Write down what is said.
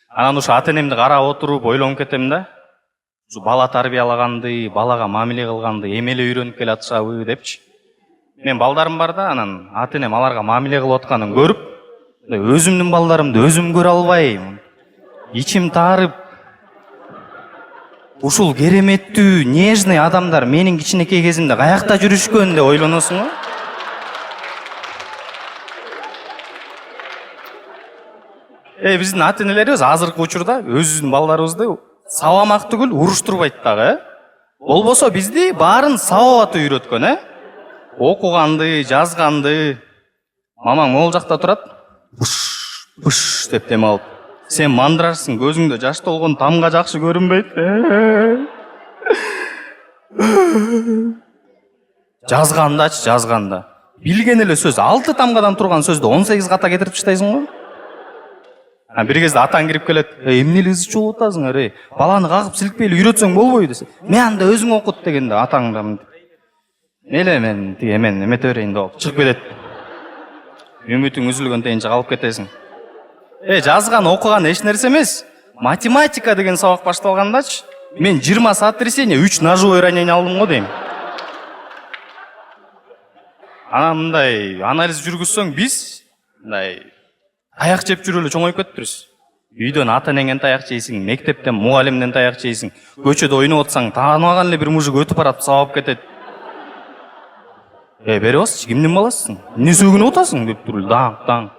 Анан ушу ата энемди карап отуруп ойлонуп кетем да. Ушу бала тарбиялаганды, балага мамиле кылганды эмеле үйрөнүп келатышабы депчи. Мен балдарым бар да, анан ата энем аларга мамиле кылып атканын көрүп, өзүмдүн балдарымды өзүм көрө албай, ичим таарып, ушул кереметтүү, нежный адамдар менин кичинекей кезимде каякта жүрүшкөн деп ойлоносуң го. Биздин ата энелерибиз азыркы учурда өзүбүздүн балдарыбызды сабамак түгүл уруштурбайт дагы. Болбосо бизди баарын сабап атып үйрөткөн, окуганды, жазганды. Мамаң могул жакта турат, буш деп дем алып. Сен мандырарсың, көзүңдө жаш толгон тамга жакшы көрүнбөйт. Жазганда. Билген эле сөз 6 тамгадан турган сөздү 18 ката кетирип таштайсың го. Бир кезде атаң кирип келет, эмне эле ызы чуулуп атасыңар, баланы кагып силикпей эле үйрөтсөң болбойбу десе. Мен анда өзүң окут дегенде атаң эле мен эмете берейин деп чыгып кетет. Үмүтүң үзүлгөндөнчө калып кетесиң. Жазган, окуган эч нерсе эмес. Математика деген сабак башталгандачы, мен 20 соотнесение 3 ножевой ранение алдым го дейм. Анан мындай анализ жүргүзсөң биз мындай таяк жеп жүрүп эле чоңоюп кетиптирбиз. Үйдөн ата энеңден таяк жейсиң, мектептен мугалимден таяк жейсиң, көчөдө ойноп атсаң, тааныбаган эле бир мужик өтүп барат, сабап кетет. Бери басчы, кимдин баласысың? Эмне сөгүнүп атасың деп туруп даң.